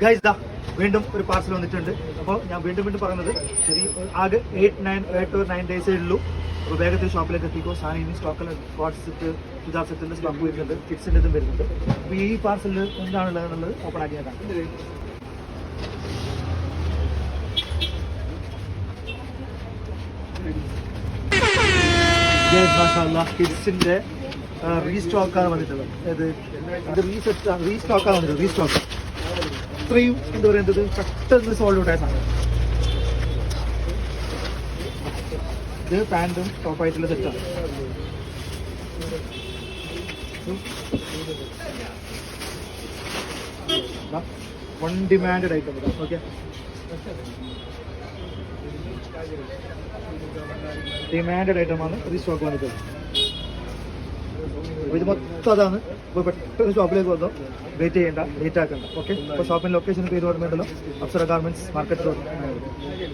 Guys ദാ വീണ്ടും ഒരു പാർസൽ വന്നിട്ടുണ്ട്. അപ്പോൾ ഞാൻ വീണ്ടും പറയുന്നത് ആകെ 8 or 9 ഡേയ്സേ ഉള്ളൂ. അപ്പോൾ വേഗത്തിൽ ഷോപ്പിലേക്ക് എത്തിക്കോ. സാധനം ഇനി സ്റ്റോക്കിൽ കോട്ട് സെറ്റ്, ചുദാർ സെറ്റിൻ്റെ സ്റ്റോക്ക് വരുന്നുണ്ട്, കിഡ്സിൻ്റെ ഇതും വരുന്നുണ്ട്. അപ്പോൾ ഈ പാർസലിൽ എന്താണുള്ളത് എന്നുള്ളത് ഓപ്പൺ ആക്കി ഞാൻ കാണാം. കിഡ്സിൻ്റെ റീസ്റ്റോക്കാണ് വന്നിട്ടുള്ളത്. ഇത് റീസ്റ്റോക്കാണ് വന്നിട്ടുള്ളത്. റീസ്റ്റോക്ക് ഇത്രയും എന്താ പറയുന്നത് പെട്ടെന്ന് സോൾഡ് ഔട്ട് ആയ സാധനം. ഇത് പാൻറ്റും ടോപ്പായിട്ടുള്ള സെറ്റാണ്. One demanded item. Okay, demanded ഐറ്റമാണ് റീസ്റ്റോക്ക് വന്നിട്ടുള്ളത്. ഇത് മൊത്തം അതാണ്. ഇപ്പോൾ പെട്ടെന്ന് ഷോപ്പിലേക്ക് വന്നോ, വെയിറ്റ് ചെയ്യേണ്ട, ലേറ്റ് ആക്കണ്ട. ഓക്കെ, അപ്പോൾ ഷോപ്പിൻ്റെ ലൊക്കേഷൻ പേര് ഓർമ്മയുണ്ടല്ലോ, അപ്സര ഗാർമെൻറ്റ്സ്, മാർക്കറ്റ് റോഡ്.